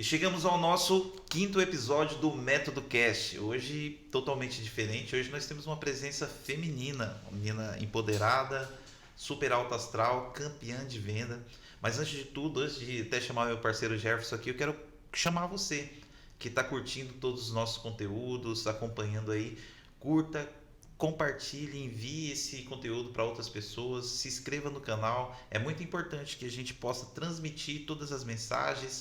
chegamos ao nosso quinto episódio do Método Cast. Hoje totalmente diferente. Hoje nós temos uma presença feminina, uma menina empoderada, super alta astral, campeã de venda. Mas antes de tudo, antes de até chamar meu parceiro Jefferson aqui, eu quero chamar você que está curtindo todos os nossos conteúdos, acompanhando aí. Curta, compartilhe, envie esse conteúdo para outras pessoas, se inscreva no canal. É muito importante que a gente possa transmitir todas as mensagens.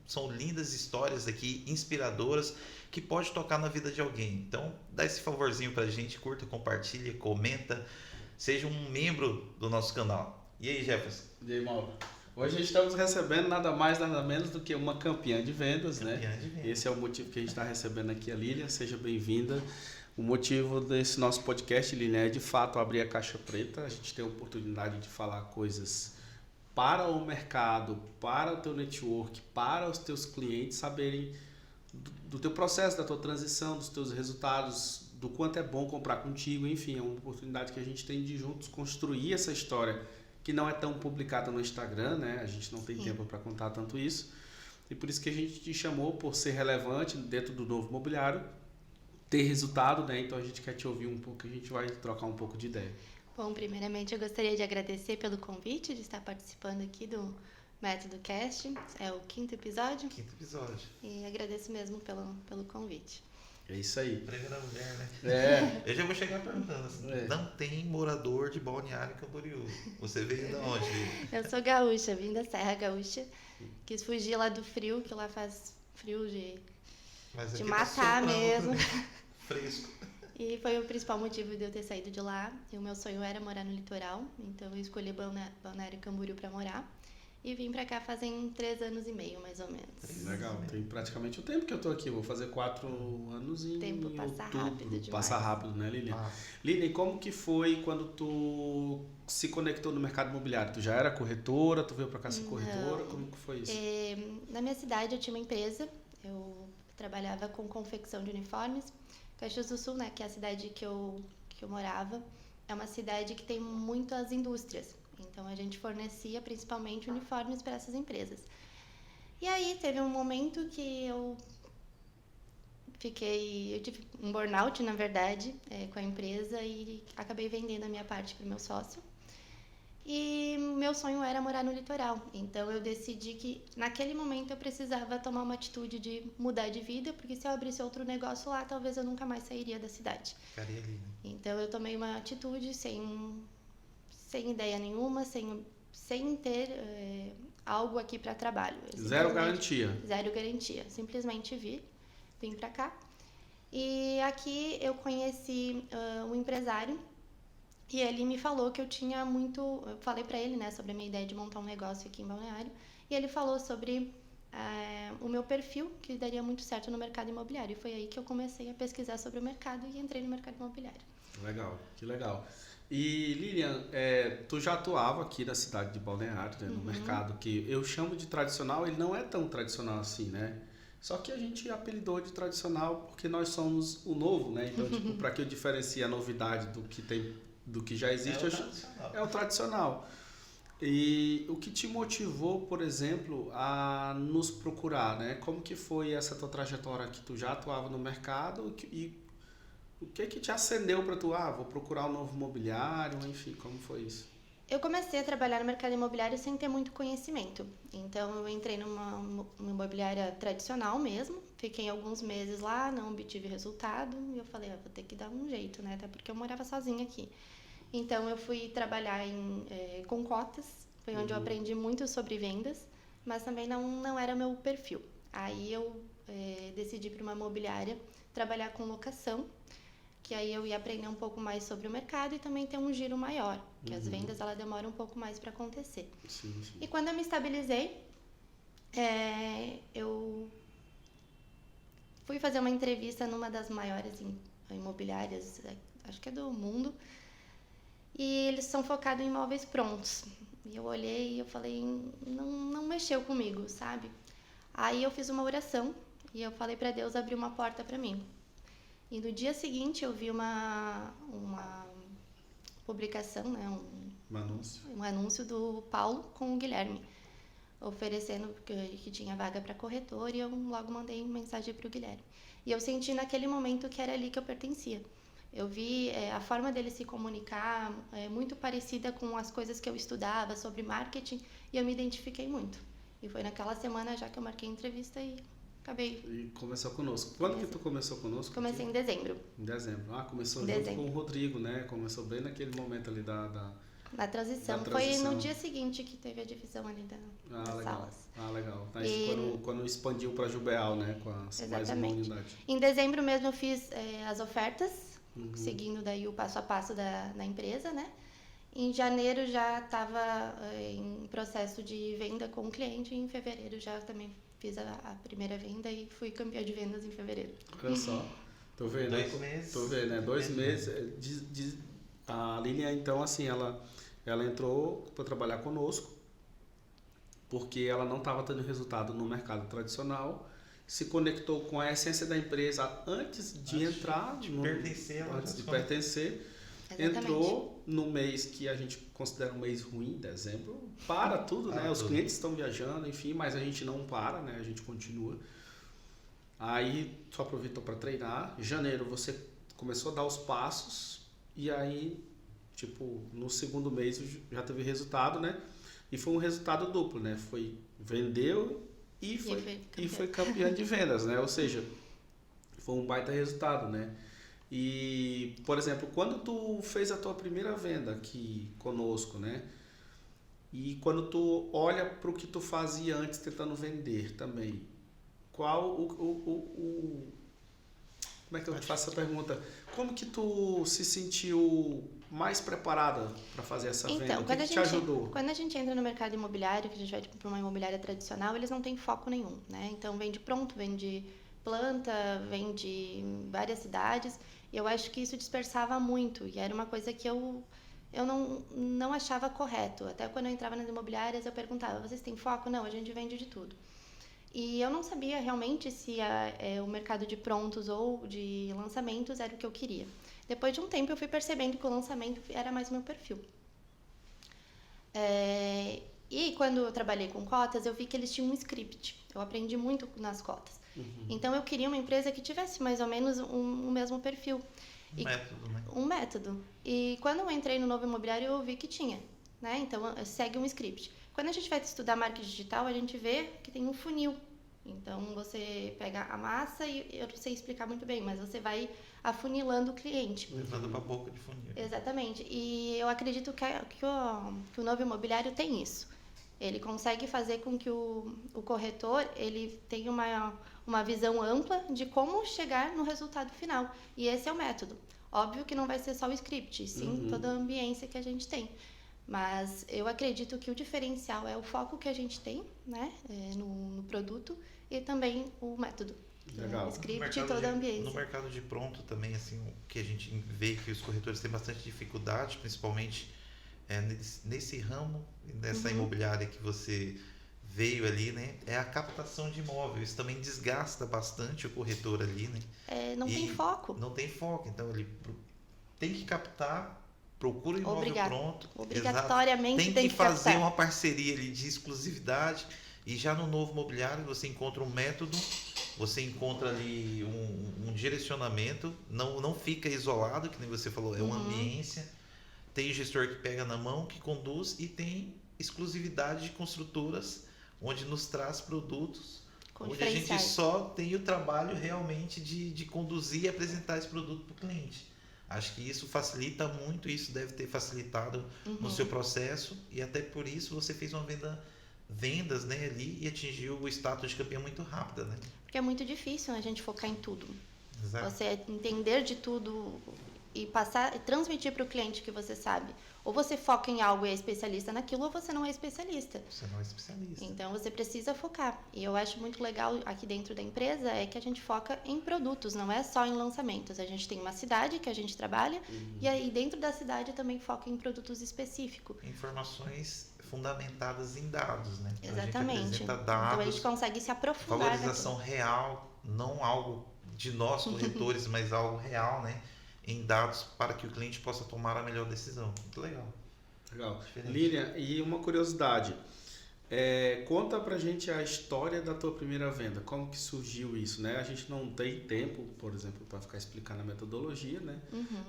São lindas histórias aqui, inspiradoras, que pode tocar na vida de alguém. Então dá esse favorzinho para a gente, curta, compartilha, comenta, seja um membro do nosso canal. E aí, Jefferson? E aí, Mauro? Hoje estamos recebendo nada mais, nada menos do que uma campeã de vendas, né? De vendas. Esse é o motivo que a gente está recebendo aqui a Lilian. Seja bem-vinda. O motivo desse nosso podcast, Lilian, é de fato abrir a caixa preta. A gente tem a oportunidade de falar coisas para o mercado, para o teu network, para os teus clientes saberem do teu processo, da tua transição, dos teus resultados, do quanto é bom comprar contigo. Enfim, é uma oportunidade que a gente tem de juntos construir essa história que não é tão publicada no Instagram, né? A gente não tem tempo para contar tanto isso. E por isso que a gente te chamou, por ser relevante dentro do novo imobiliário, ter resultado, né? Então a gente quer te ouvir um pouco, a gente vai trocar um pouco de ideia. Bom, primeiramente eu gostaria de agradecer pelo convite de estar participando aqui do Método Cast. É o quinto episódio. Quinto episódio. E agradeço mesmo pelo convite. É isso aí. Primeira mulher, né? É. Eu já vou chegar perguntando assim, não tem morador de Balneário Camboriú. Você veio de onde? Eu sou gaúcha, vim da Serra Gaúcha. Quis fugir lá do frio, que lá faz frio de matar mesmo. Fresco. E foi o principal motivo de eu ter saído de lá. E o meu sonho era morar no litoral, então eu escolhi Balneário Camboriú para morar. E vim pra cá fazem 3 anos e meio, mais ou menos. Legal, tem praticamente o tempo que eu tô aqui. Vou fazer 4 anos em tempo passa outubro. Rápido demais. Passa rápido, né, Lilian? Lilian, como que foi quando tu se conectou no mercado imobiliário? Tu já era corretora? Tu veio pra cá ser corretora? Como que foi isso? Na minha cidade eu tinha uma empresa. Eu trabalhava com confecção de uniformes. Caxias do Sul, né, que é a cidade que eu morava, é uma cidade que tem muitas indústrias. Então a gente fornecia principalmente uniformes para essas empresas. E aí teve um momento que eu tive um burnout, na verdade, com a empresa e acabei vendendo a minha parte para o meu sócio. E meu sonho era morar no litoral. Então eu decidi que naquele momento eu precisava tomar uma atitude de mudar de vida, porque se eu abrisse outro negócio lá, talvez eu nunca mais sairia da cidade. Ficaria ali, né? Então eu tomei uma atitude sem ideia nenhuma, sem ter algo aqui para trabalho. Zero garantia. Zero garantia. Simplesmente vim para cá. E aqui eu conheci um empresário e ele me falou que eu tinha muito... Eu falei para ele, né, sobre a minha ideia de montar um negócio aqui em Balneário. E ele falou sobre o meu perfil, que daria muito certo no mercado imobiliário. E foi aí que eu comecei a pesquisar sobre o mercado e entrei no mercado imobiliário. Legal, que legal. E Lilian, tu já atuava aqui na cidade de Balneário, né, no mercado que eu chamo de tradicional, ele não é tão tradicional assim, né? Só que a gente apelidou de tradicional porque nós somos o novo, né? Então, tipo, para que eu diferencie a novidade do que já existe, é o tradicional. E o que te motivou, por exemplo, a nos procurar, né? Como que foi essa tua trajetória que tu já atuava no mercado e o que te acendeu para tu, vou procurar um novo imobiliário, enfim, como foi isso? Eu comecei a trabalhar no mercado imobiliário sem ter muito conhecimento. Então, eu entrei numa imobiliária tradicional mesmo. Fiquei alguns meses lá, não obtive resultado. E eu falei, vou ter que dar um jeito, né? Até porque eu morava sozinha aqui. Então, eu fui trabalhar com cotas. Foi onde eu aprendi muito sobre vendas. Mas também não era meu perfil. Aí, eu decidi ir para uma imobiliária trabalhar com locação. Que aí eu ia aprender um pouco mais sobre o mercado e também ter um giro maior, que as vendas ela demoram um pouco mais para acontecer. Sim. E quando eu me estabilizei, eu fui fazer uma entrevista numa das maiores imobiliárias, acho que é do mundo, e eles são focados em imóveis prontos. E eu olhei e eu falei, não mexeu comigo, sabe? Aí eu fiz uma oração e eu falei para Deus abrir uma porta para mim. E no dia seguinte eu vi uma publicação, né, um anúncio do Paulo com o Guilherme. oferecendo que tinha vaga para corretor e eu logo mandei mensagem para o Guilherme. E eu senti naquele momento que era ali que eu pertencia. Eu vi a forma dele se comunicar muito parecida com as coisas que eu estudava sobre marketing e eu me identifiquei muito. E foi naquela semana já que eu marquei a entrevista e acabei. E começou conosco. Quando que tu começou conosco? Comecei em dezembro. Em dezembro. Começou junto com o Rodrigo, né? Começou bem naquele momento ali na transição. Foi no dia seguinte que teve a divisão ali das legal. salas. Legal. Aí quando expandiu para Jubeal, né? Com mais uma unidade. Em dezembro mesmo eu fiz as ofertas, seguindo daí o passo a passo da empresa, né? Em janeiro já estava em processo de venda com o cliente e em fevereiro já também fiz a primeira venda e fui campeã de vendas em fevereiro. Olha só. Tô vendo. 2 meses. Tô vendo, né? 2 meses. A Lilian, então, assim, ela entrou para trabalhar conosco porque ela não estava tendo resultado no mercado tradicional, se conectou com a essência da empresa antes de entrar, antes de pertencer. Exatamente. Entrou no mês que a gente considera um mês ruim, dezembro, para tudo, né? Os clientes estão viajando, enfim, mas a gente não para, né? A gente continua. Aí tu aproveitou para treinar. Em janeiro você começou a dar os passos e aí, tipo, no segundo mês já teve resultado, né? E foi um resultado duplo, né? Vendeu e foi campeã de vendas, né? Ou seja, foi um baita resultado, né? E, por exemplo, quando tu fez a tua primeira venda aqui conosco, né? E quando tu olha para o que tu fazia antes tentando vender também, qual como é que eu te faço essa pergunta? Como que tu se sentiu mais preparada para fazer essa venda? Então, o que te ajudou? Quando a gente entra no mercado imobiliário, que a gente vai para uma imobiliária tradicional, eles não têm foco nenhum, né? Então, vende pronto, vende planta, vende em várias cidades. E eu acho que isso dispersava muito e era uma coisa que eu não achava correto. Até quando eu entrava nas imobiliárias, eu perguntava, vocês têm foco? Não, a gente vende de tudo. E eu não sabia realmente se o mercado de prontos ou de lançamentos era o que eu queria. Depois de um tempo, eu fui percebendo que o lançamento era mais o meu perfil. E quando eu trabalhei com cotas, eu vi que eles tinham um script. Eu aprendi muito nas cotas. Então, eu queria uma empresa que tivesse mais ou menos o mesmo perfil. Método, né? Um método. E quando eu entrei no Novo Imobiliário, eu vi que tinha, né? Então, segue um script. Quando a gente vai estudar marketing digital, a gente vê que tem um funil. Então, você pega a massa e eu não sei explicar muito bem, mas você vai afunilando o cliente. Levando para a boca de funil. Exatamente. E eu acredito que o Novo Imobiliário tem isso. Ele consegue fazer com que o corretor ele tenha uma visão ampla de como chegar no resultado final. E esse é o método. Óbvio que não vai ser só o script, sim toda a ambiência que a gente tem. Mas eu acredito que o diferencial é o foco que a gente tem, né, no produto e também o método. Legal. O script e toda a ambiência. No mercado de pronto também, assim, o que a gente vê que os corretores têm bastante dificuldade, principalmente nesse ramo, nessa imobiliária que você veio ali, né? É a captação de imóvel. Isso também desgasta bastante o corretor ali, né? Não tem foco. Não tem foco. Então, ele tem que captar, procura o imóvel pronto. Obrigatoriamente tem que fazer uma parceria ali de exclusividade. E já no Novo Imobiliário você encontra um método, você encontra ali um direcionamento, não fica isolado, que nem você falou, é uma ambiência. Tem gestor que pega na mão, que conduz e tem exclusividade de construtoras, onde nos traz produtos, onde a gente só tem o trabalho realmente de conduzir e apresentar esse produto para o cliente. Acho que isso facilita muito, isso deve ter facilitado no seu processo e até por isso você fez uma vendas, né, ali e atingiu o status de campeão muito rápido, né? Porque é muito difícil a gente focar em tudo. Exato. Você entender de tudo e transmitir para o cliente que você sabe. Ou você foca em algo e é especialista naquilo, ou você não é especialista. Você não é especialista. Então, você precisa focar. E eu acho muito legal aqui dentro da empresa é que a gente foca em produtos, não é só em lançamentos. A gente tem uma cidade que a gente trabalha e aí dentro da cidade também foca em produtos específicos. Informações fundamentadas em dados, né? Então, exatamente. A gente apresenta dados, então, a gente consegue se aprofundar. Valorização real, não algo de nós corretores, mas algo real, né? Em dados para que o cliente possa tomar a melhor decisão. Muito legal. Legal. Lilian, e uma curiosidade. Conta pra gente a história da tua primeira venda, como que surgiu isso, né? A gente não tem tempo, por exemplo, para ficar explicando a metodologia, né?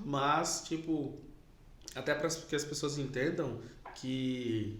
Mas, tipo, até para que as pessoas entendam que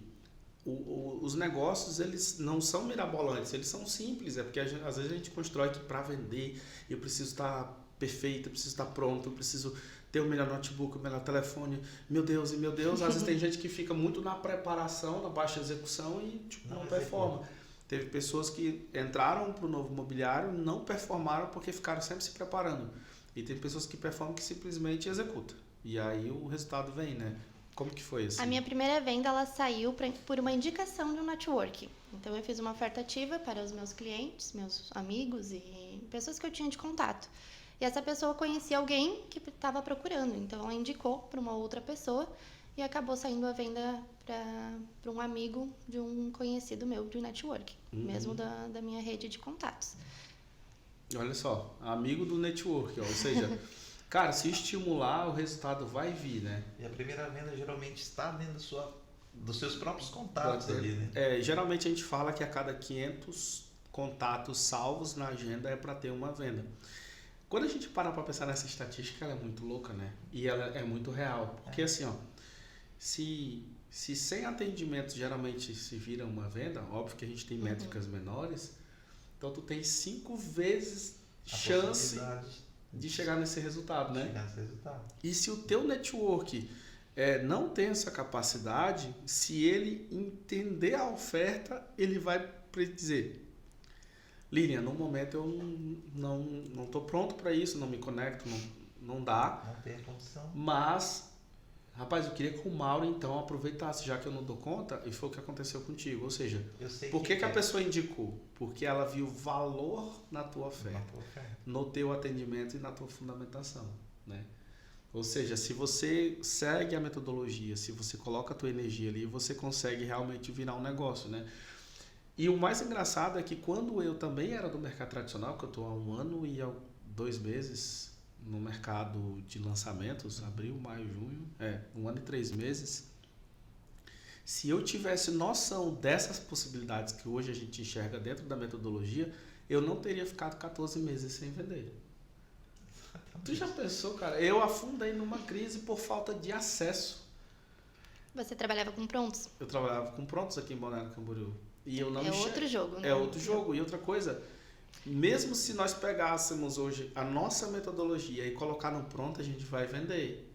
os negócios, eles não são mirabolantes, eles são simples, porque às vezes a gente constrói que para vender eu preciso estar perfeito, eu preciso estar pronto, eu preciso ter o melhor notebook, o melhor telefone, meu Deus, às vezes tem gente que fica muito na preparação, na baixa execução e tipo, não performa. Teve pessoas que entraram para o novo imobiliário, não performaram porque ficaram sempre se preparando. E tem pessoas que performam que simplesmente executam. E aí o resultado vem, né? Como que foi assim? A minha primeira venda, ela saiu por uma indicação de um network. Então, eu fiz uma oferta ativa para os meus clientes, meus amigos e pessoas que eu tinha de contato. E essa pessoa conhecia alguém que estava procurando. Então, ela indicou para uma outra pessoa e acabou saindo a venda para um amigo de um conhecido meu de network, mesmo da minha rede de contatos. Olha só, amigo do network, ó, ou seja... Cara, se estimular, o resultado vai vir, né? E a primeira venda geralmente está dentro dos seus próprios contatos ali, né? Geralmente a gente fala que a cada 500 contatos salvos na agenda é para ter uma venda. Quando a gente para pensar nessa estatística, ela é muito louca, né? E ela é muito real. Porque assim, ó, se 100 atendimentos geralmente se viram uma venda, óbvio que a gente tem métricas menores, então tu tem 5 vezes chance de chegar nesse resultado, né? E se o teu network não tem essa capacidade, se ele entender a oferta, ele vai dizer: Lilian, no momento eu não estou pronto para isso, não me conecto, não dá. Não tem a condição. Mas, rapaz, eu queria que o Mauro então aproveitasse, já que eu não dou conta, e foi o que aconteceu contigo. Ou seja, por que a pessoa indicou? Porque ela viu valor na tua oferta, no teu atendimento e na tua fundamentação, né? Ou seja, se você segue a metodologia, se você coloca a tua energia ali, você consegue realmente virar um negócio, né? E o mais engraçado é que quando eu também era do mercado tradicional, que eu estou há 1 ano e 2 meses no mercado de lançamentos, abril, maio, junho, 1 ano e 3 meses, se eu tivesse noção dessas possibilidades que hoje a gente enxerga dentro da metodologia, eu não teria ficado 14 meses sem vender. Tu já pensou, cara? Eu afundei numa crise por falta de acesso. Você trabalhava com prontos? Eu trabalhava com prontos aqui em Balneário Camboriú. E eu não outro jogo, né? É outro jogo. E outra coisa, mesmo se nós pegássemos hoje a nossa metodologia e colocar no pronto, a gente vai vender.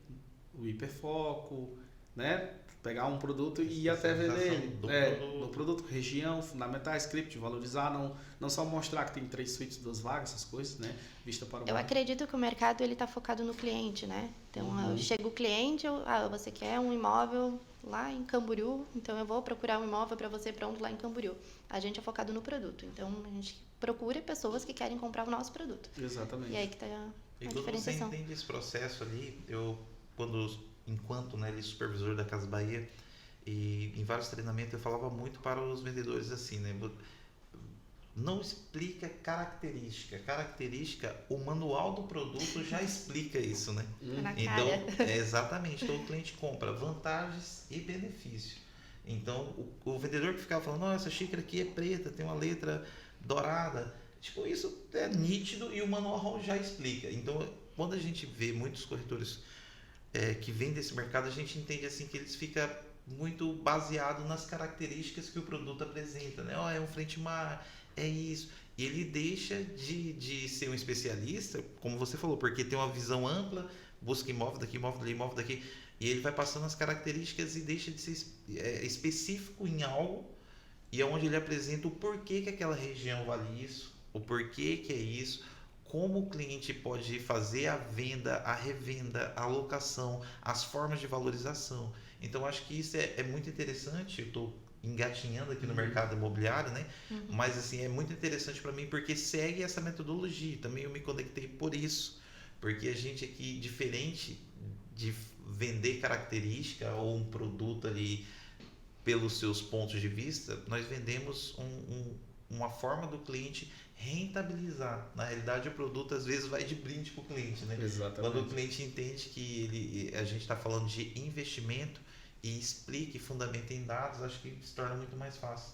O hiperfoco, né? Pegar um produto e ir até vender do produto, região, fundamentais, script, valorizar, não só mostrar que tem 3 suítes, 2 vagas, essas coisas, né? Vista para o Eu acredito que o mercado ele está focado no cliente, né? Então, chega o cliente, você quer um imóvel lá em Camboriú, então eu vou procurar um imóvel para você pronto lá em Camboriú. A gente é focado no produto, então a gente procura pessoas que querem comprar o nosso produto. Exatamente. E aí que está a diferenciação. Quando você entende esse processo ali, enquanto supervisor da Casa Bahia, e em vários treinamentos eu falava muito para os vendedores assim, né? Não explica característica, o manual do produto já explica isso, né? Então, exatamente, então o cliente compra vantagens e benefícios. Então, o vendedor que ficava falando, essa xícara aqui é preta, tem uma letra dourada, tipo, isso é nítido e o manual já explica. Então, quando a gente vê muitos corretores que vêm desse mercado, a gente entende assim que eles ficam muito baseados nas características que o produto apresenta, né? É um frente mar, é isso. E ele deixa de ser um especialista, como você falou, porque tem uma visão ampla, busca imóvel daqui, imóvel dali, imóvel daqui, e ele vai passando as características e deixa de ser específico em algo, e é onde ele apresenta o porquê que aquela região vale isso, o porquê que é isso, como o cliente pode fazer a venda, a revenda, a locação, as formas de valorização. Então, acho que isso é muito interessante. Eu estou engatinhando aqui no mercado imobiliário, né? Mas, assim, é muito interessante para mim porque segue essa metodologia. Também eu me conectei por isso. Porque a gente aqui, diferente de vender característica ou um produto ali pelos seus pontos de vista, nós vendemos uma forma do cliente rentabilizar. Na realidade, o produto às vezes vai de brinde para o cliente, né? Exatamente. Quando o cliente entende que a gente está falando de investimento e explica e fundamenta em dados, acho que se torna muito mais fácil.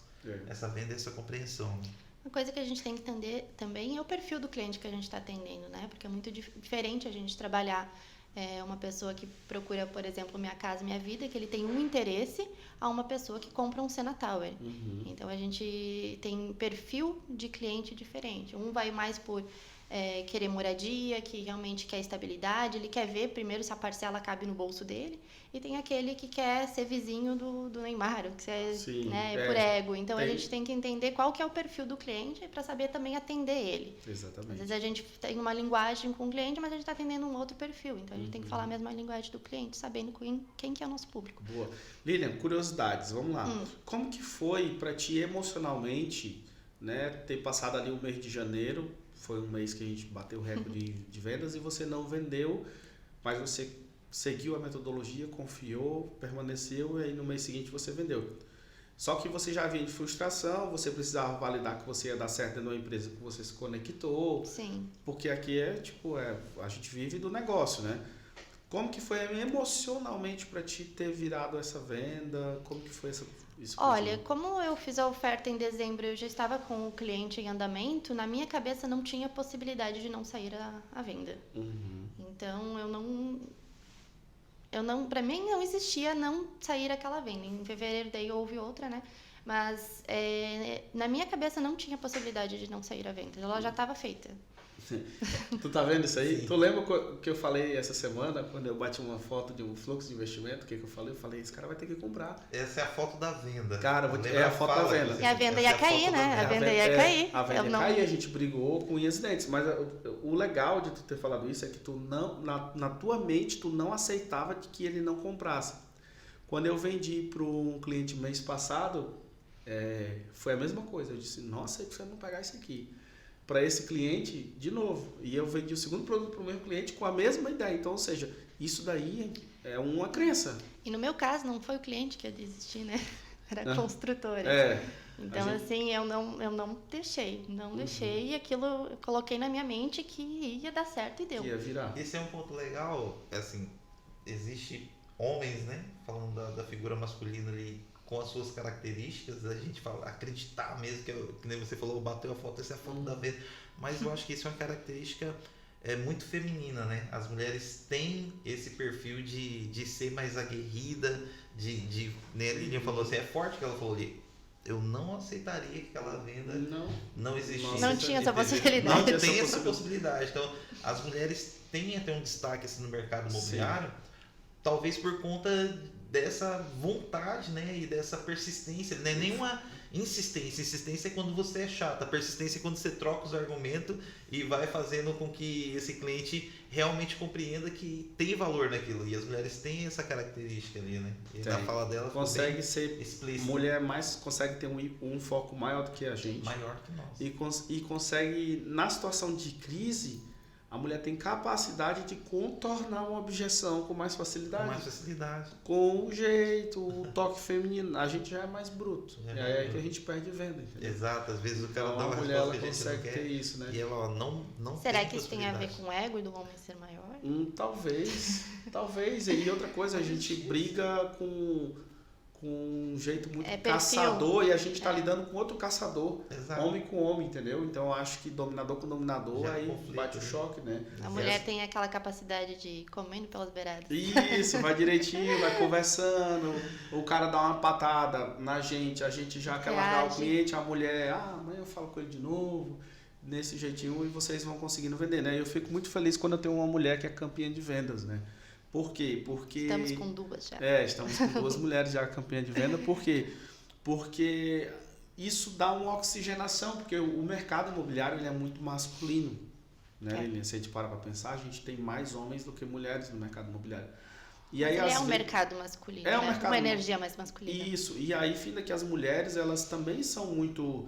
essa venda e essa compreensão. Uma coisa que a gente tem que entender também é o perfil do cliente que a gente está atendendo, né? Porque é muito diferente a gente trabalhar uma pessoa que procura, por exemplo, Minha Casa Minha Vida, que ele tem um interesse, a uma pessoa que compra um Sena Tower. Então, a gente tem perfil de cliente diferente. Um vai mais por querer moradia, que realmente quer estabilidade, ele quer ver primeiro se a parcela cabe no bolso dele, e tem aquele que quer ser vizinho do Neymar, que quer, por ego. Então, a gente tem que entender qual que é o perfil do cliente para saber também atender ele. Exatamente. Às vezes a gente tem uma linguagem com o cliente, mas a gente está atendendo um outro perfil. Então, a gente tem que falar a mesma linguagem do cliente, sabendo quem que é o nosso público. Boa. Lilian, curiosidades, vamos lá. Como que foi para ti emocionalmente, né, ter passado ali o mês de janeiro? Foi um mês que a gente bateu o recorde de vendas e você não vendeu, mas você seguiu a metodologia, confiou, permaneceu e aí no mês seguinte você vendeu. Só que você já vinha de frustração, você precisava validar que você ia dar certo dentro de uma empresa que você se conectou. Sim. Porque aqui a gente vive do negócio, né? Como que foi emocionalmente para ti ter virado essa venda? Como que foi isso? Olha, como eu fiz a oferta em dezembro, eu já estava com o cliente em andamento, na minha cabeça não tinha possibilidade de não sair a venda. Então, para mim não existia não sair aquela venda. Em fevereiro daí houve outra, né? Mas na minha cabeça não tinha possibilidade de não sair a venda. Ela já estava feita. Tu tá vendo isso aí? Sim. Tu lembra que eu falei essa semana, quando eu bati uma foto de um fluxo de investimento, o que eu falei? Eu falei, esse cara vai ter que comprar. Essa é a foto da venda. Cara, é a foto da venda. E a venda ia cair, né? A venda ia cair. A venda ia cair, a gente brigou com unhas e dentes. Mas o legal de tu ter falado isso é que tu não, na tua mente, tu não aceitava que ele não comprasse. Quando eu vendi para um cliente mês passado, foi a mesma coisa. Eu disse, nossa, você não pegar isso aqui. Para esse cliente, de novo. E eu vendi o segundo produto para o mesmo cliente com a mesma ideia. Então, ou seja, isso daí é uma crença. E no meu caso, não foi o cliente que ia desistir, né? Era a construtora. Então, assim, eu não deixei. Não deixei. E aquilo eu coloquei na minha mente que ia dar certo e deu. Que ia virar. Esse é um ponto legal. Assim, existe homens, né? Falando da figura masculina ali, com as suas características, a gente fala, acreditar mesmo, que nem você falou, bateu a foto, essa é a foto da venda. Mas eu acho que isso é uma característica muito feminina, né? As mulheres têm esse perfil de ser mais aguerrida, né? A Lilian falou assim, é forte que ela falou ali. Eu não aceitaria que aquela venda não existisse. Não tinha essa possibilidade. Não tem essa possibilidade. Então, as mulheres têm até um destaque assim, no mercado imobiliário, talvez por conta dessa vontade, né, e dessa persistência, não é nenhuma insistência. Insistência é quando você é chata, persistência é quando você troca os argumentos e vai fazendo com que esse cliente realmente compreenda que tem valor naquilo, e as mulheres têm essa característica ali, né, e na fala dela consegue ser explícito. Mulher mais consegue ter um foco maior do que a gente, maior que nós, e consegue, na situação de crise, a mulher tem capacidade de contornar uma objeção com mais facilidade. Com mais facilidade. Com o jeito, o toque feminino. A gente já é mais bruto. É aí que a gente perde venda. Entendeu? Exato. Às vezes o cara dá uma mulher ela resposta que a gente consegue não quer, ter isso, né? e ela não Será tem que isso tem a ver possibilidade. com o ego e do homem ser maior? Talvez. Talvez. E outra coisa, a gente briga com um jeito muito caçador, e a gente está lidando com outro caçador. Exato. Homem com homem, entendeu? Então eu acho que dominador com dominador, Já aí conflito, bate o né? choque, né? A mulher tem aquela capacidade de ir comendo pelas beiradas. Isso, vai direitinho, vai conversando, o cara dá uma patada na gente, a gente já quer largar o cliente, a mulher, amanhã eu falo com ele de novo, nesse jeitinho, e vocês vão conseguindo vender, né? Eu fico muito feliz quando eu tenho uma mulher que é campeã de vendas, né? Por quê? Porque... Estamos com duas já. Estamos com duas mulheres já campeãs de venda. Por quê? Porque isso dá uma oxigenação, porque o mercado imobiliário ele é muito masculino. Né, Lilian? Se a gente para pensar, a gente tem mais homens do que mulheres no mercado imobiliário. E aí, um mercado masculino, um mercado, uma energia mais masculina. Isso, e aí fica que as mulheres elas também são muito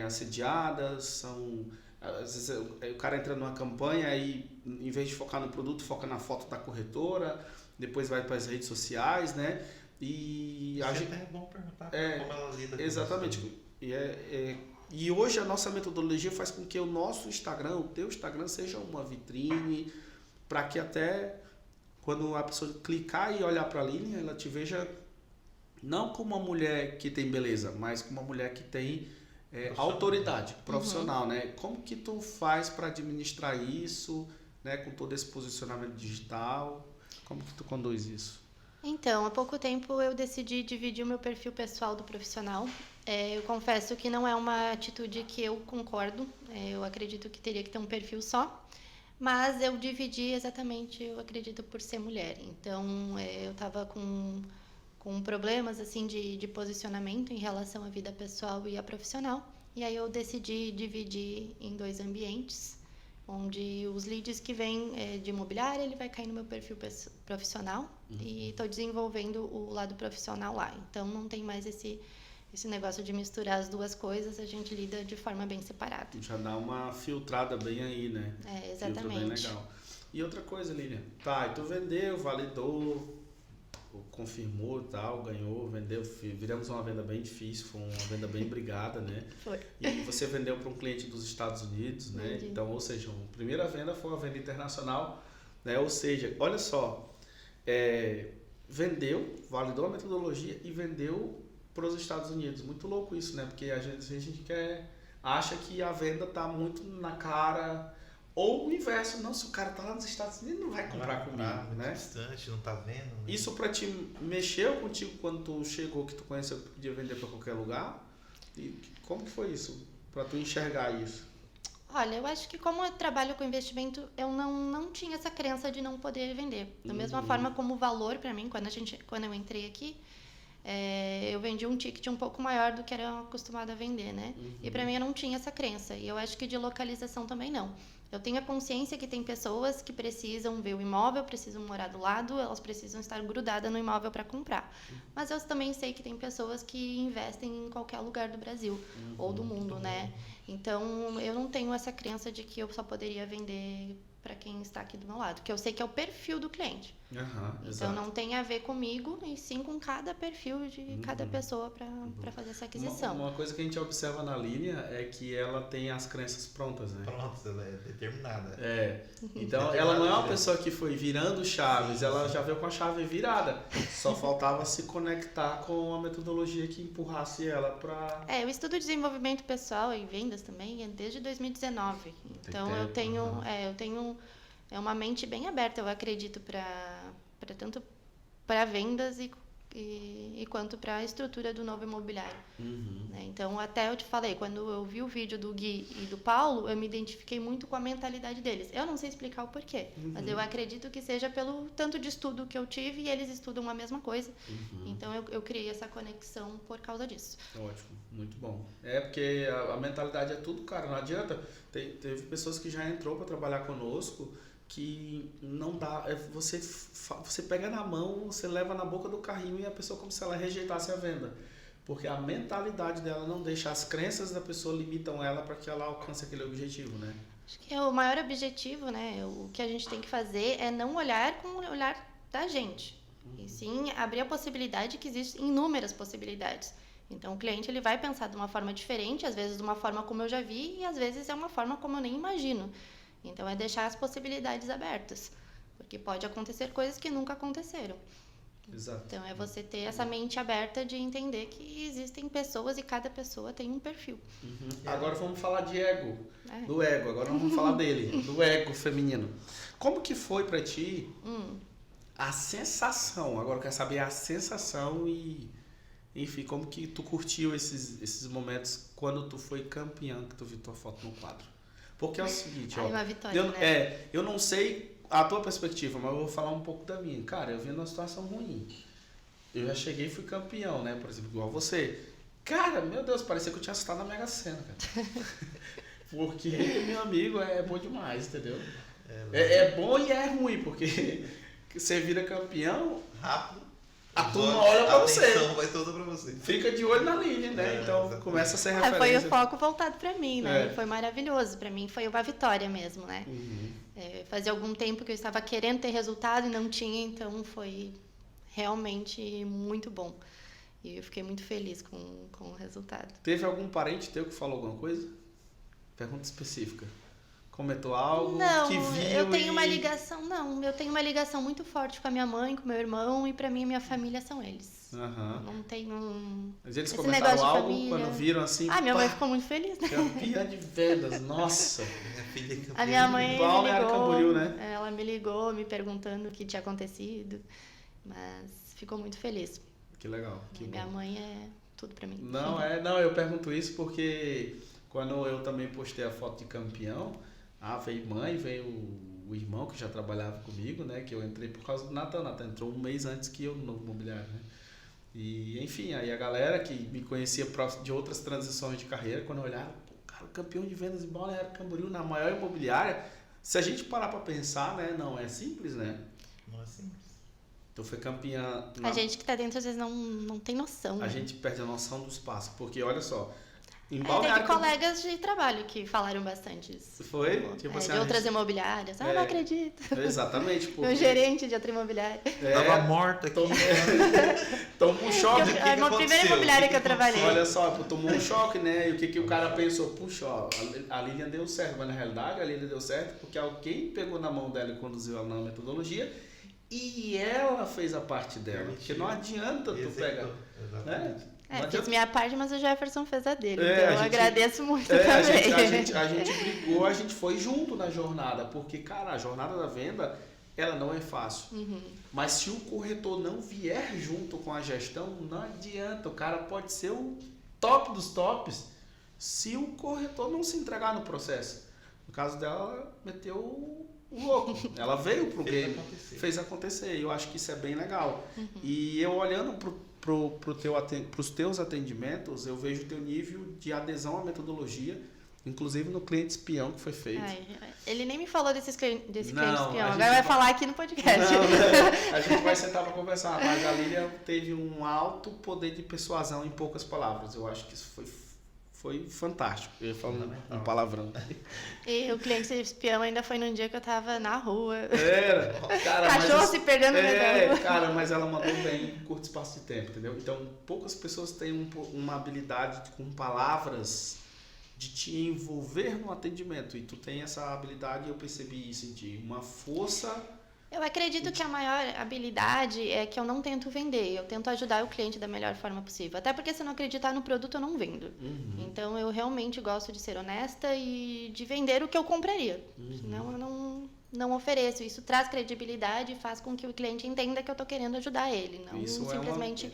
assediadas, são... Às vezes o cara entra numa campanha e em vez de focar no produto, foca na foto da corretora, depois vai para as redes sociais, né? E a gente é bom perguntar como ela lida com exatamente. Isso. E hoje a nossa metodologia faz com que o nosso Instagram, o teu Instagram, seja uma vitrine para que até quando a pessoa clicar e olhar para a linha, ela te veja não como uma mulher que tem beleza, mas como uma mulher que tem autoridade profissional, né? Como que tu faz para administrar isso, né? Com todo esse posicionamento digital, como que tu conduz isso? Então, há pouco tempo eu decidi dividir o meu perfil pessoal do profissional. Eu confesso que não é uma atitude que eu concordo. Eu acredito que teria que ter um perfil só. Mas eu dividi exatamente, eu acredito, por ser mulher. Então, eu estava com problemas assim de posicionamento em relação à vida pessoal e à profissional. E aí eu decidi dividir em 2 ambientes, onde os leads que vêm de imobiliária, ele vai cair no meu perfil profissional. E estou desenvolvendo o lado profissional lá. Então, não tem mais esse negócio de misturar as duas coisas, a gente lida de forma bem separada. Já dá uma filtrada bem aí, né? Exatamente. Filtro bem legal. E outra coisa, Lilian, tá, e tu vendeu, validou, confirmou e tal, ganhou, vendeu, viramos uma venda bem difícil, foi uma venda bem brigada, né? Foi. E você vendeu para um cliente dos Estados Unidos, né? Entendi. Então, ou seja, a primeira venda foi uma venda internacional, né? Ou seja, olha só, vendeu, validou a metodologia e vendeu para os Estados Unidos. Muito louco isso, né? Porque a gente acha que a venda tá muito na cara, ou o inverso, não, se o cara tá lá nos Estados Unidos, não vai comprar comigo, né? Distante, não tá vendo. Né? Isso para ti mexeu contigo quando tu chegou, que tu conheceu que tu podia vender para qualquer lugar? E como que foi isso? Para tu enxergar isso? Olha, eu acho que como eu trabalho com investimento, eu não tinha essa crença de não poder vender. Da mesma forma como o valor para mim, quando eu entrei aqui, eu vendi um ticket um pouco maior do que era acostumada a vender, né? E para mim eu não tinha essa crença. E eu acho que de localização também não. Eu tenho a consciência que tem pessoas que precisam ver o imóvel, precisam morar do lado, elas precisam estar grudadas no imóvel para comprar. Mas eu também sei que tem pessoas que investem em qualquer lugar do Brasil ou do mundo, né? Então, eu não tenho essa crença de que eu só poderia vender para quem está aqui do meu lado, que eu sei que é o perfil do cliente. Então, exato. não tem a ver comigo, e sim com cada perfil de cada pessoa para fazer essa aquisição. Uma coisa que a gente observa na linha é que ela tem as crenças prontas, né? Pronto, ela é determinada. Então, ela não é uma pessoa que foi virando chaves, ela já veio com a chave virada. Só faltava se conectar com a metodologia que empurrasse ela para... Eu estudo desenvolvimento pessoal e vendas também desde 2019. Então, eu tenho uma mente bem aberta, eu acredito, tanto para vendas e quanto para a estrutura do novo imobiliário. Né? Então, até eu te falei, quando eu vi o vídeo do Gui e do Paulo, eu me identifiquei muito com a mentalidade deles. Eu não sei explicar o porquê, mas eu acredito que seja pelo tanto de estudo que eu tive e eles estudam a mesma coisa. Então, eu criei essa conexão por causa disso. Ótimo, muito bom. Porque a mentalidade é tudo, cara, não adianta. Teve pessoas que já entrou para trabalhar conosco que não dá, você pega na mão, você leva na boca do carrinho e a pessoa como se ela rejeitasse a venda, porque a mentalidade dela não deixa, as crenças da pessoa limitam ela para que ela alcance aquele objetivo, né? Acho que o maior objetivo, né, o que a gente tem que fazer é não olhar com o olhar da gente, e sim abrir a possibilidade que existem inúmeras possibilidades. Então, o cliente ele vai pensar de uma forma diferente, às vezes de uma forma como eu já vi, e às vezes é uma forma como eu nem imagino. Então, é deixar as possibilidades abertas, porque pode acontecer coisas que nunca aconteceram. Exato. Então, é você ter essa mente aberta de entender que existem pessoas e cada pessoa tem um perfil. Agora vamos falar de ego, do ego, agora vamos falar dele, do ego feminino. Como que foi pra ti a sensação, agora eu quero saber a sensação e, enfim, como que tu curtiu esses momentos quando tu foi campeã, que tu viu tua foto no quadro? Porque é o seguinte, uma vitória, né? Eu não sei a tua perspectiva, mas eu vou falar um pouco da minha. Cara, eu vim numa situação ruim. Eu já cheguei e fui campeão, né? Por exemplo, igual você. Cara, meu Deus, parecia que eu tinha acertado na Mega Sena, cara. Porque, meu amigo, é bom demais, entendeu? É bom e é ruim, porque você vira campeão, rápido. A turma olha pra você. A atenção vai toda pra você. Fica de olho na linha, né? Então começa a ser referência. Foi o foco voltado pra mim, né? Foi maravilhoso. Pra mim foi uma vitória mesmo, né? Fazia algum tempo que eu estava querendo ter resultado e não tinha, então foi realmente muito bom. E eu fiquei muito feliz com o resultado. Teve algum parente teu que falou alguma coisa? Pergunta específica. comentou algo Não, que viu eu tenho uma e- ligação, não, eu tenho uma ligação muito forte com a minha mãe, com meu irmão, e pra mim, minha família são eles. Aham. Não tenho... Mas eles Esse comentaram negócio de algo família. quando viram assim, Ah, minha mãe pá, ficou muito feliz, né? campeã de vendas, nossa. Minha filha é campeã. A minha mãe Igual me a ligou, Camboriú, né? ela me ligou me perguntando o que tinha acontecido, mas ficou muito feliz. Que legal, que E bom. minha mãe é tudo pra mim. Não, eu pergunto isso porque quando eu também postei a foto de campeão, veio mãe, veio o irmão que já trabalhava comigo, né? Que eu entrei por causa do Natan. O Natan entrou um mês antes que eu no Novo Imobiliário, né? E, enfim, aí a galera que me conhecia de outras transições de carreira, quando eu olhava, pô, cara, o campeão de vendas de Balneário Camboriú na maior imobiliária, se a gente parar pra pensar, né? Não é simples, né? Não é simples. Tu foi campeã... A gente que tá dentro às vezes não tem noção. A né? gente perde a noção do espaço, porque olha só, em Teve Balneário colegas de trabalho que falaram bastante isso. Foi? Tipo assim, de a outras gente- imobiliárias. É. Não acredito. Exatamente, porque... Meu gerente de outra imobiliária. Tava morta aqui. Tomou um choque. que É a primeira aconteceu? imobiliária O que eu que trabalhei. Olha só, tomou um choque, né? E o que o cara pensou? Puxa, ó, a Lilian deu certo, mas na realidade a Lilian deu certo porque alguém pegou na mão dela e conduziu ela na metodologia e ela fez a parte dela. Porque não adianta tu pegar, né? Não Fiz adianta- minha parte, mas o Jefferson fez a dele. É, então a eu gente- agradeço muito a também. gente brigou, a gente foi junto na jornada, porque, cara, a jornada da venda, ela não é fácil. Uhum. Mas se o corretor não vier junto com a gestão, não adianta. O cara pode ser o top dos tops se o corretor não se entregar no processo. No caso dela, ela meteu o louco. Ela veio pro game, fez acontecer. E eu acho que isso é bem legal. E eu olhando pros teus atendimentos, eu vejo o teu nível de adesão à metodologia, inclusive no cliente espião que foi feito. Ai, ele nem me falou desse Não, cliente espião. a Agora gente vai vai- falar aqui no podcast. Não, né? A gente vai sentar para conversar, mas a Lilian teve um alto poder de persuasão em poucas palavras. Eu acho que isso foi fantástico. Eu ia falar um palavrão. E o cliente espião ainda foi num dia que eu tava na rua. Era, cara, Cachorro mas se perdendo no meio da rua. cara, mas ela mandou bem em curto espaço de tempo, entendeu? Então, poucas pessoas têm uma habilidade com palavras de te envolver no atendimento. E tu tem essa habilidade, e eu percebi isso em ti. Uma força. Eu acredito que a maior habilidade é que eu não tento vender, eu tento ajudar o cliente da melhor forma possível. Até porque se eu não acreditar no produto, eu não vendo. Então eu realmente gosto de ser honesta e de vender o que eu compraria. Senão eu não ofereço. Isso traz credibilidade e faz com que o cliente entenda que eu estou querendo ajudar ele, não Isso é simplesmente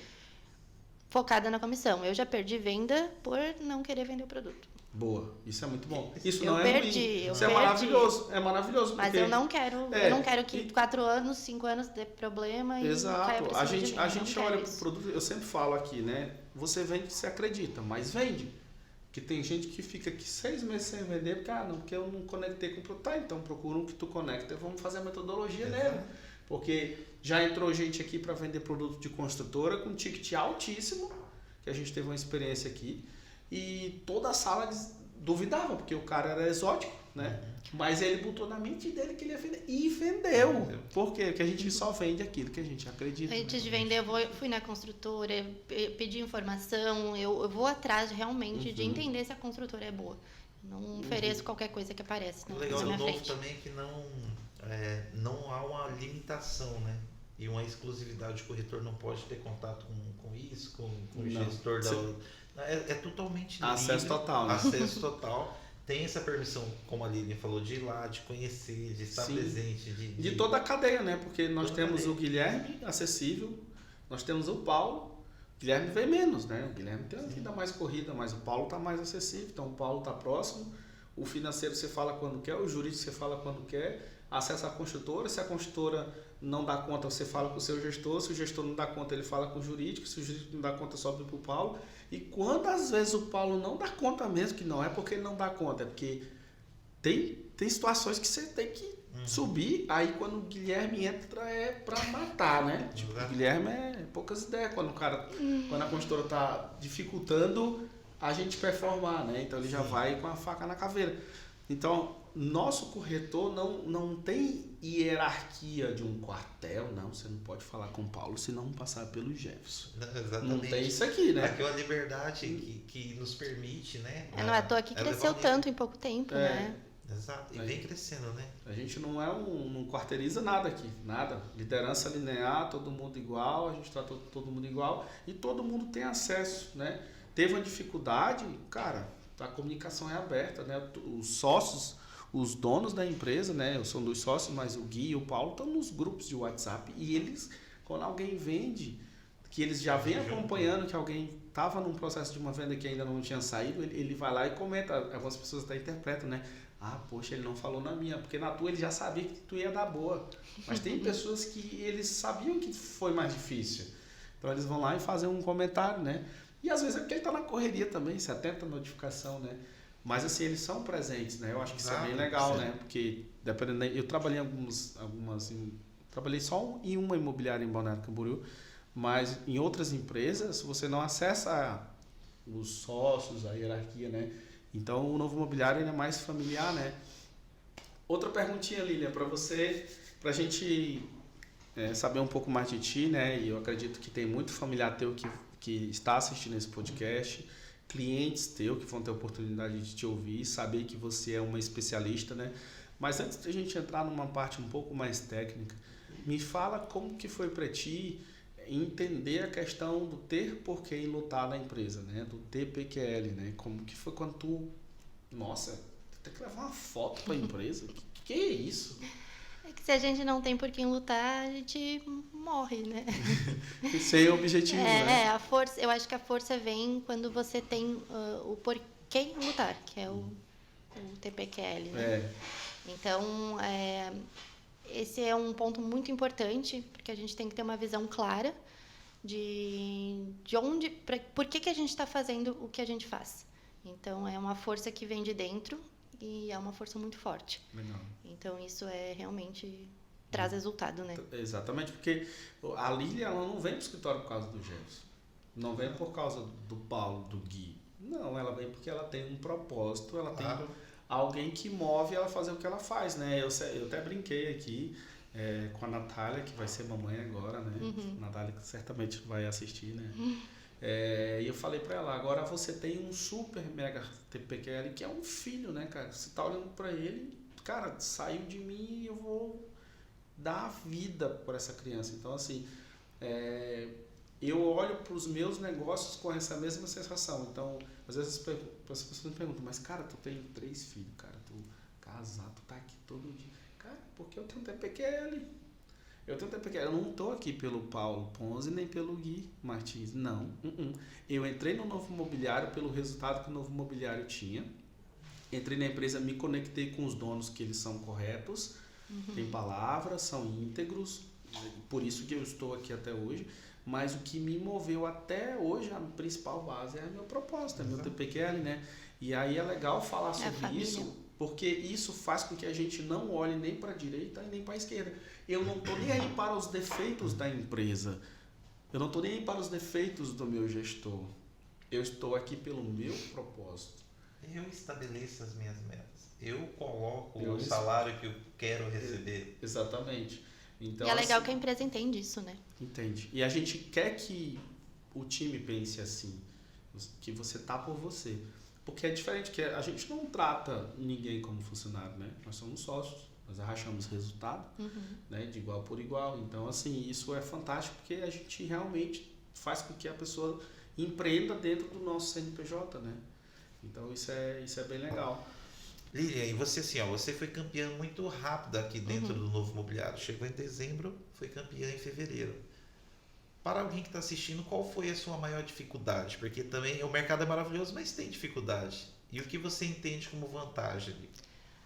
focada na comissão. Eu já perdi venda por não querer vender o produto. Boa, isso é muito bom. Isso Eu não é perdi, ruim. eu Isso é perdi. maravilhoso. É maravilhoso. Mas porque... eu não quero que e- 4 anos, 5 anos dê problema e caia Exato. pra A cima de gente, mim. a Eu não gente quero olha pro isso. produto, eu sempre falo aqui, né? Você vende, você acredita, mas vende. Porque tem gente que fica aqui 6 meses sem vender, porque eu não conectei com o produto. Tá, então procura um que tu conecta e vamos fazer a metodologia nele. Porque já entrou gente aqui para vender produto de construtora com ticket altíssimo, que a gente teve uma experiência aqui, e toda a sala duvidava, porque o cara era exótico, né? Mas ele botou na mente dele que ele ia vender e vendeu. Por quê? Porque a gente só vende aquilo que a gente acredita. Antes de vender, eu fui na construtora, pedi informação, eu vou atrás realmente de entender se a construtora é boa. Não ofereço qualquer coisa que aparece O na legal do minha novo frente. também é que não há uma limitação, né? E uma exclusividade. O corretor não pode ter contato com isso, com o Não. gestor da... É totalmente Acesso livre. total, né? Acesso total. Tem essa permissão, como a Lilian falou, de ir lá, de conhecer, de estar Sim. presente. De toda a cadeia, né? Porque nós Toda a temos cadeia. o Guilherme acessível, nós temos o Paulo. O Guilherme vem menos, né? O Guilherme tem uma vida mais corrida, mas o Paulo está mais acessível, então o Paulo está próximo. O financeiro você fala quando quer, o jurídico você fala quando quer. Acessa a construtora, se a construtora não dá conta, você fala com o seu gestor, se o gestor não dá conta, ele fala com o jurídico, se o jurídico não dá conta, sobe para o Paulo. E quantas vezes o Paulo não dá conta mesmo, que não é porque ele não dá conta, é porque tem situações que você tem que subir, aí quando o Guilherme entra é para matar, né? Tipo, o Guilherme é poucas ideias, quando a construtora tá dificultando a gente performar, né? Então ele já vai com a faca na caveira. Então, nosso corretor não tem hierarquia de um quartel, não. Você não pode falar com o Paulo se não passar pelo Jefferson. Exatamente. Não tem isso aqui, né? Aquela liberdade que nos permite, né? Não é à toa que cresceu levar tanto em pouco tempo, né? Exato. E vem crescendo, né? A gente não quarteiriza nada aqui, nada. Liderança linear, todo mundo igual, a gente trata todo mundo igual e todo mundo tem acesso, né? Teve uma dificuldade, cara, a comunicação é aberta, né? Os sócios, os donos da empresa, né? São dos sócios, mas o Gui e o Paulo estão nos grupos de WhatsApp e eles, quando alguém vende, que eles já vêm acompanhando que alguém estava num processo de uma venda que ainda não tinha saído, ele vai lá e comenta. Algumas pessoas até interpretam, né? Ah, poxa, ele não falou na minha, porque na tua ele já sabia que tu ia dar boa. Mas tem pessoas que eles sabiam que foi mais difícil. Então eles vão lá e fazem um comentário, né? E às vezes é porque ele tá na correria também, você atenta a notificação, né? Mas assim, eles são presentes, né? Eu acho que isso é bem legal, né? Porque dependendo, eu trabalhei em trabalhei só em uma imobiliária em Balneário Camboriú, mas em outras empresas você não acessa os sócios, a hierarquia, né? Então o novo imobiliário ele é mais familiar, né? Outra perguntinha, Lilian, para você, para a gente saber um pouco mais de ti, né? E eu acredito que tem muito familiar teu que está assistindo esse podcast, clientes teu que vão ter a oportunidade de te ouvir, saber que você é uma especialista, né? Mas antes de a gente entrar numa parte um pouco mais técnica, me fala como que foi para ti entender a questão do ter porquê em lutar na empresa, né? Do TPQL, né? Como que foi quando tu... Nossa, tem que levar uma foto para a empresa? Que é isso? É que se a gente não tem por quem lutar, a gente morre, né? Sem objetivo, né? A força, eu acho que a força vem quando você tem o porquê lutar, que é o TPQL, né? Então, esse é um ponto muito importante, porque a gente tem que ter uma visão clara de onde, por que a gente está fazendo o que a gente faz. Então, é uma força que vem de dentro e é uma força muito forte. Legal. Então, isso realmente traz resultado, né? Exatamente, porque a Lília ela não vem para o escritório por causa do Jefferson, não vem por causa do Paulo, do Gui. Não, ela vem porque ela tem um propósito, ela tem alguém que move ela fazer o que ela faz, né? Eu até brinquei aqui com a Natália, que vai ser mamãe agora, né? A Natália que certamente vai assistir, né? E eu falei pra ela, agora você tem um super mega TPQL que é um filho, né, cara? Você tá olhando pra ele, cara, saiu de mim e eu vou dar a vida por essa criança. Então, assim, eu olho pros meus negócios com essa mesma sensação. Então, às vezes as pessoas me perguntam, mas cara, tu tem 3 filhos, cara, tu casado, tu tá aqui todo dia. Cara, porque eu tenho TPQL. Eu não tô aqui pelo Paulo Ponzi nem pelo Gui Martins, não. Eu entrei no novo imobiliário pelo resultado que o novo imobiliário tinha. Entrei na empresa, me conectei com os donos que eles são corretos, têm palavras, são íntegros, por isso que eu estou aqui até hoje. Mas o que me moveu até hoje, a principal base é meu propósito, é meu TPQL, né? E aí é legal falar sobre isso, porque isso faz com que a gente não olhe nem para a direita e nem para a esquerda. Eu não estou nem aí para os defeitos da empresa. Eu não estou nem aí para os defeitos do meu gestor. Eu estou aqui pelo meu propósito. Eu estabeleço as minhas metas. Eu coloco o salário que eu quero receber. Exatamente. Então, e é legal que a empresa entende isso, né? Entende. E a gente quer que o time pense assim, que você tá por você. Porque é diferente, que a gente não trata ninguém como funcionário, né? Nós somos sócios, nós arrachamos resultado, né? De igual por igual. Então, assim, isso é fantástico porque a gente realmente faz com que a pessoa empreenda dentro do nosso CNPJ, né? Então, isso é bem legal. Lilian, e você assim, você foi campeã muito rápido aqui dentro do novo imobiliário. Chegou em dezembro, foi campeã em fevereiro. Para alguém que está assistindo, qual foi a sua maior dificuldade? Porque também o mercado é maravilhoso, mas tem dificuldade. E o que você entende como vantagem?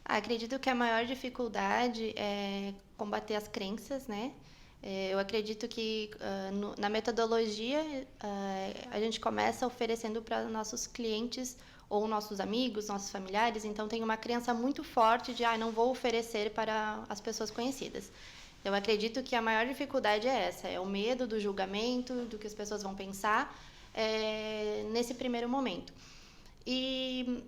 Acredito que a maior dificuldade é combater as crenças, né? Eu acredito que na metodologia a gente começa oferecendo para nossos clientes ou nossos amigos, nossos familiares, então tem uma crença muito forte de não vou oferecer para as pessoas conhecidas. Eu acredito que a maior dificuldade é essa, é o medo do julgamento, do que as pessoas vão pensar nesse primeiro momento. E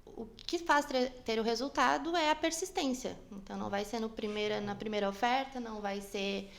o que faz ter o resultado é a persistência. Então, não vai ser na primeira oferta, não vai ser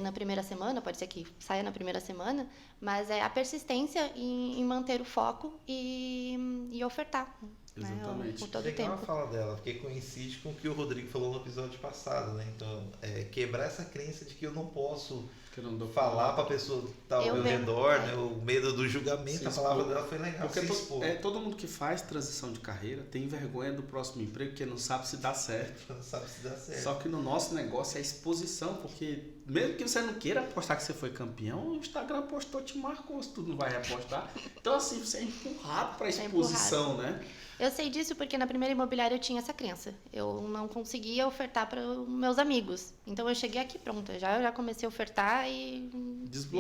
na primeira semana, pode ser que saia na primeira semana, mas é a persistência em manter o foco e ofertar. Exatamente. Por todo o Legal a tempo. fala dela, porque coincide com o que o Rodrigo falou no episódio passado, né? Então, quebrar essa crença de que eu não posso Que eu não dou falar para a pessoa que está ao Eu meu mesmo, redor, né? O medo do Se julgamento, a expor. palavra dela foi legal. Porque Se expor. todo mundo que faz transição de carreira tem vergonha do próximo emprego porque não sabe se dá certo. Não sabe se dá certo. Só que no nosso negócio é a exposição, porque mesmo que você não queira apostar que você foi campeão, o Instagram postou, te marcou, se tu não vai repostar. Então assim, você é empurrado para a exposição, né? Eu sei disso porque na primeira imobiliária eu tinha essa crença. Eu não conseguia ofertar para os meus amigos. Então eu cheguei aqui pronta. Eu já comecei a ofertar e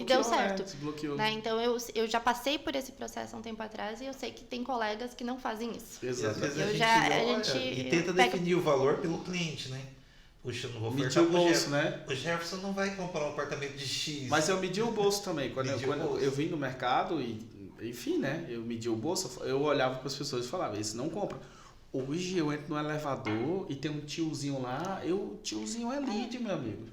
deu certo. Desbloqueou. Né? Então eu já passei por esse processo há um tempo atrás e eu sei que tem colegas que não fazem isso. E às vezes Eu a gente já- a olha gente e tenta pega- definir o valor pelo cliente, né? Puxa, eu não vou Medir ofertar o pro bolso, Jefferson. né? O Jefferson não vai comprar um apartamento de X. Mas eu medi o bolso também. Quando Mediu o bolso. eu vim no mercado enfim, né? Eu medi o bolso, eu olhava para as pessoas e falava, esse não compra. Hoje eu entro no elevador e tem um tiozinho lá, tiozinho é lead, meu amigo.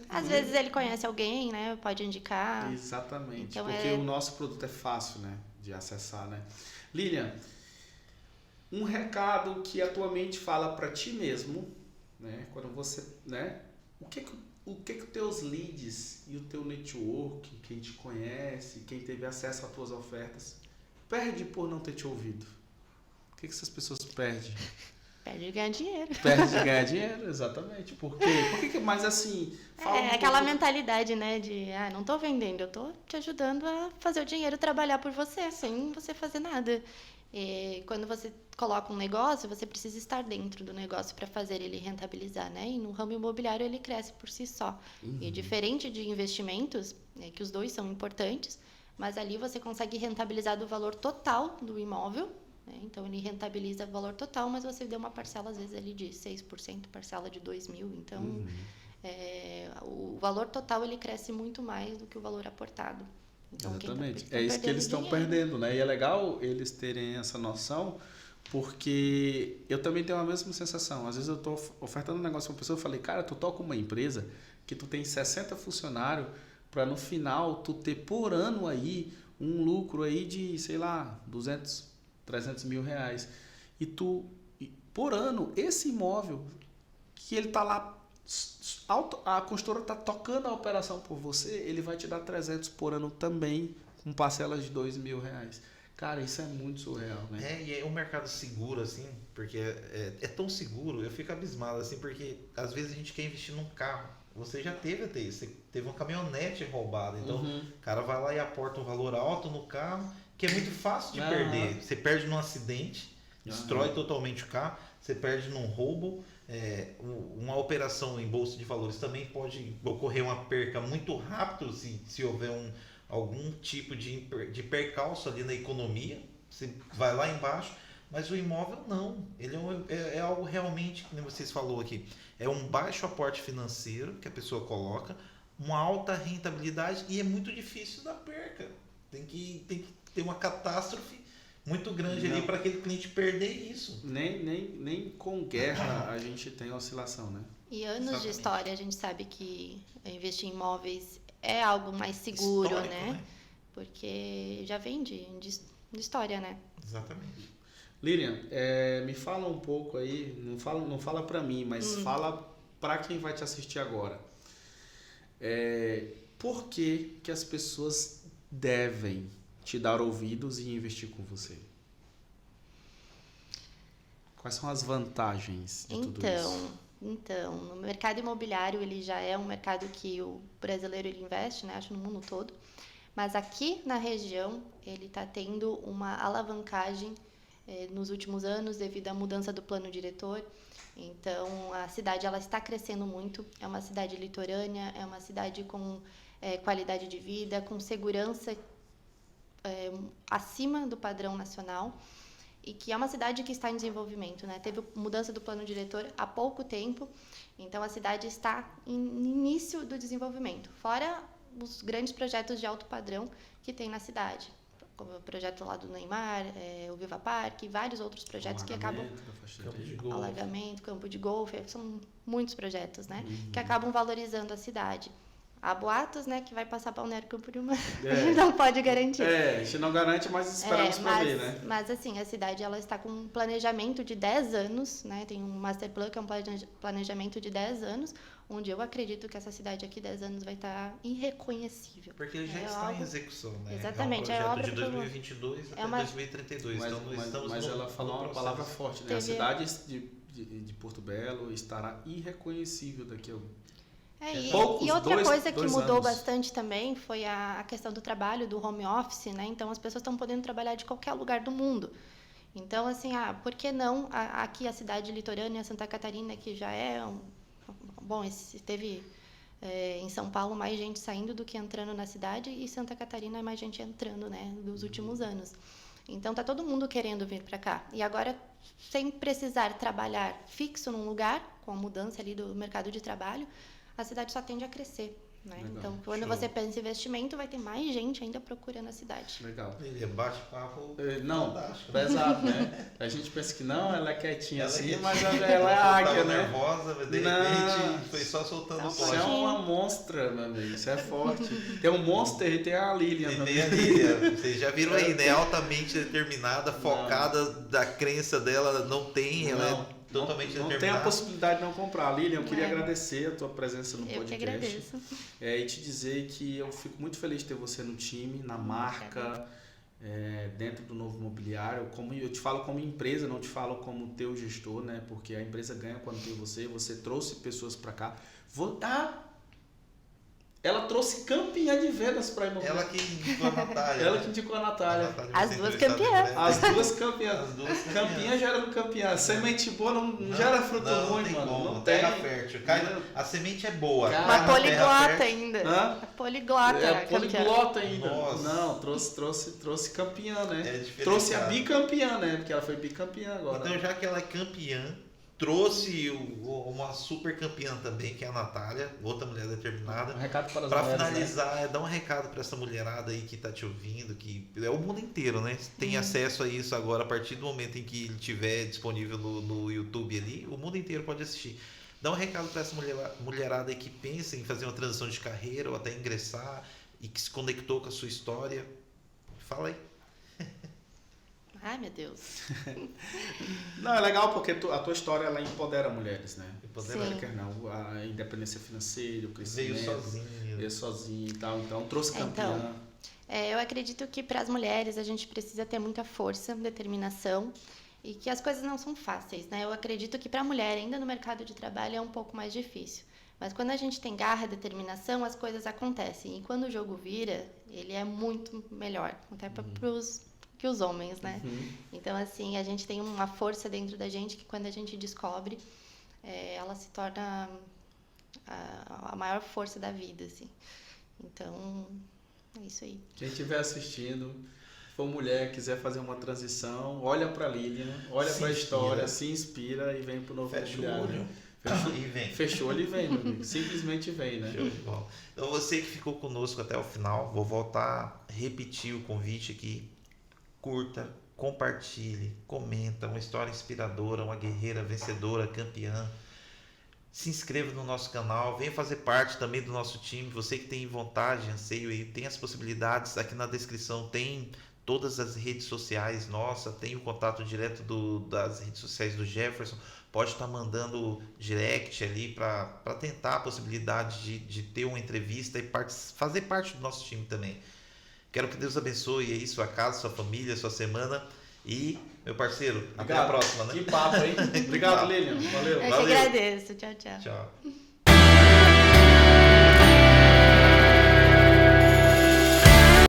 Às vezes ele conhece alguém, né? Pode indicar. Exatamente, Então porque o nosso produto é fácil, né, de acessar, né? Lilian, um recado que a tua mente fala para ti mesmo, né, quando você, né, o que os teus leads e o teu network, quem te conhece, quem teve acesso às tuas ofertas, perde por não ter te ouvido? O que essas pessoas perdem? Perde de ganhar dinheiro. Perde de ganhar dinheiro, exatamente. Por quê? Mas assim, fala um Aquela pouco. mentalidade, né? De, não tô vendendo, eu tô te ajudando a fazer o dinheiro trabalhar por você, sem você fazer nada. E quando você coloca um negócio, você precisa estar dentro do negócio para fazer ele rentabilizar, né? E no ramo imobiliário ele cresce por si só. E diferente de investimentos, que os dois são importantes, mas ali você consegue rentabilizar do valor total do imóvel, né? Então ele rentabiliza o valor total, mas você deu uma parcela às vezes ali de 6%, parcela de 2.000, então o valor total ele cresce muito mais do que o valor aportado. Então, Exatamente. quem É isso que eles estão dinheiro. perdendo, né? E é legal eles terem essa noção, porque eu também tenho a mesma sensação. Às vezes eu estou ofertando um negócio para uma pessoa, eu falei, cara, tu toca uma empresa que tu tem 60 funcionários para no final tu ter por ano aí um lucro aí de, sei lá, 200, 300 mil reais. E tu, por ano, esse imóvel que ele tá lá, a construtora está tocando a operação por você, ele vai te dar 300 por ano também, com parcelas de 2.000 reais. Cara, isso é muito surreal, né? E é um mercado seguro, assim, porque é tão seguro, eu fico abismado, assim, porque às vezes a gente quer investir num carro. Você já teve até isso, você teve uma caminhonete roubada, então o cara vai lá e aporta um valor alto no carro, que é muito fácil de perder. Você perde num acidente, destrói totalmente o carro, você perde num roubo. Uma operação em bolsa de valores também pode ocorrer uma perca muito rápido se houver algum tipo de percalço ali na economia. Você vai lá embaixo, mas o imóvel não. Ele é algo realmente, como vocês falou aqui, é um baixo aporte financeiro que a pessoa coloca, uma alta rentabilidade e é muito difícil da perca. Tem que ter uma catástrofe muito grande ali para aquele cliente perder isso. Nem com guerra a gente tem oscilação, né? E anos Exatamente. de história, a gente sabe que investir em imóveis é algo mais seguro, Histórico, né? Porque já vem de história, né? Exatamente. Lilian, me fala um pouco aí, não fala para mim, mas fala para quem vai te assistir agora. Por que as pessoas devem te dar ouvidos e investir com você? Quais são as vantagens de tudo isso? Então, no mercado imobiliário ele já é um mercado que o brasileiro ele investe, né? Acho no mundo todo. Mas aqui na região ele está tendo uma alavancagem nos últimos anos devido à mudança do plano diretor. Então a cidade ela está crescendo muito. É uma cidade litorânea, é uma cidade com qualidade de vida, com segurança acima do padrão nacional. E que é uma cidade que está em desenvolvimento, né? Teve mudança do plano diretor há pouco tempo, então a cidade está em início do desenvolvimento. Fora os grandes projetos de alto padrão que tem na cidade, como o projeto lá do Neymar, o Viva Parque, e vários outros projetos que acabam... Alagamento, campo de golfe, são muitos projetos, né? Que acabam valorizando a cidade. Há boatos, né, que vai passar Balneário Camboriú, mas É. a gente não pode garantir. A gente não garante, mas esperamos pra ver, né? Mas assim, a cidade ela está com um planejamento de 10 anos, né? Tem um master plan que é um planejamento de 10 anos, onde eu acredito que essa cidade aqui 10 anos vai estar irreconhecível. Porque ele já está em execução, né? Exatamente, é um obra projeto de 2022 até 2032. Mas, então nós estamos mas ela falou uma palavra forte, né? A cidade de Porto Belo estará irreconhecível daqui a e outra coisa que mudou anos. bastante também foi a questão do trabalho, do home office, né? Então as pessoas estão podendo trabalhar de qualquer lugar do mundo. Então, assim, por que não aqui a cidade litorânea, Santa Catarina, que já é bom, teve em São Paulo mais gente saindo do que entrando na cidade, e Santa Catarina é mais gente entrando, né, dos últimos anos. Então tá todo mundo querendo vir para cá. E agora, sem precisar trabalhar fixo num lugar, com a mudança ali do mercado de trabalho, a cidade só tende a crescer, né? Legal. Então, quando você pensa em investimento, vai ter mais gente ainda procurando a cidade. Legal. Ele é bate-papo fantástico. Pesado, né? A gente pensa que não, ela é quietinha Ela assim, é mas ela é águia, né? nervosa, de repente foi só soltando o Isso é pote. uma monstra, meu amigo. Isso é forte. Tem um Monster e tem a Lilian. E tem a Lilian. Vocês já viram aí, né? Altamente determinada, focada da crença dela, não tem, ela é totalmente determinada. Não tem a possibilidade de não comprar. Lilian, eu queria agradecer a tua presença no podcast. Eu que agradeço. E te dizer que eu fico muito feliz de ter você no time, na marca, dentro do Novo Mobiliário. Eu te falo como empresa, não te falo como teu gestor, né? Porque a empresa ganha quando tem você trouxe pessoas para cá. Ela trouxe campeã de vendas para a imobiliária. Ela que indicou a Natália. Ela que indicou a Natália. As duas campeãs. As duas campeãs. Campeã gerando campeã. Semente boa não gera fruto ruim, mano. Como. Não Terra tem. fértil. A semente é boa. Uma poliglota ainda. Hã? Poliglota. Poliglota ainda. Nossa. Não, trouxe campeã, né? É Trouxe a bicampeã, né? Porque ela foi bicampeã agora. Então, já que ela é campeã, trouxe uma super campeã também, que é a Natália, outra mulher determinada. Um recado para as Pra mulheres, finalizar, dá um recado para essa mulherada aí que tá te ouvindo, que é o mundo inteiro, né? Tem acesso a isso agora, a partir do momento em que ele estiver disponível no YouTube ali, o mundo inteiro pode assistir. Dá um recado para essa mulherada aí que pensa em fazer uma transição de carreira ou até ingressar e que se conectou com a sua história. Fala aí. Ai, meu Deus. Não, é legal porque a tua história ela empodera mulheres, né? Sim. Quer não, a independência financeira, o crescimento. Veio sozinho e tal. Então, trouxe campeã. Eu acredito que para as mulheres a gente precisa ter muita força, determinação e que as coisas não são fáceis, né? Eu acredito que para a mulher, ainda no mercado de trabalho, é um pouco mais difícil. Mas quando a gente tem garra, determinação, as coisas acontecem. E quando o jogo vira, ele é muito melhor, até para que os homens, né? Então, assim, a gente tem uma força dentro da gente que quando a gente descobre, ela se torna a maior força da vida, assim. Então, é isso aí. Quem estiver assistindo, for mulher, quiser fazer uma transição, olha para a Lilian, olha para a história, se inspira e vem para o Novo Mobiliário. Fechou o olho e vem, meu amigo. Simplesmente vem, né? Show de bola. Então, você que ficou conosco até o final, vou voltar a repetir o convite aqui. Curta, compartilhe, comenta, uma história inspiradora, uma guerreira vencedora, campeã. Se inscreva no nosso canal, venha fazer parte também do nosso time. Você que tem vontade, anseio e tem as possibilidades, aqui na descrição tem todas as redes sociais nossa, tem o contato direto das redes sociais do Jefferson. Pode estar mandando direct ali para tentar a possibilidade de ter uma entrevista e fazer parte do nosso time também. Quero que Deus abençoe aí sua casa, sua família, sua semana. E, meu parceiro, até a próxima, né? Que papo, hein? Obrigado, Lilian. Valeu. Eu que agradeço. Tchau, tchau. Tchau.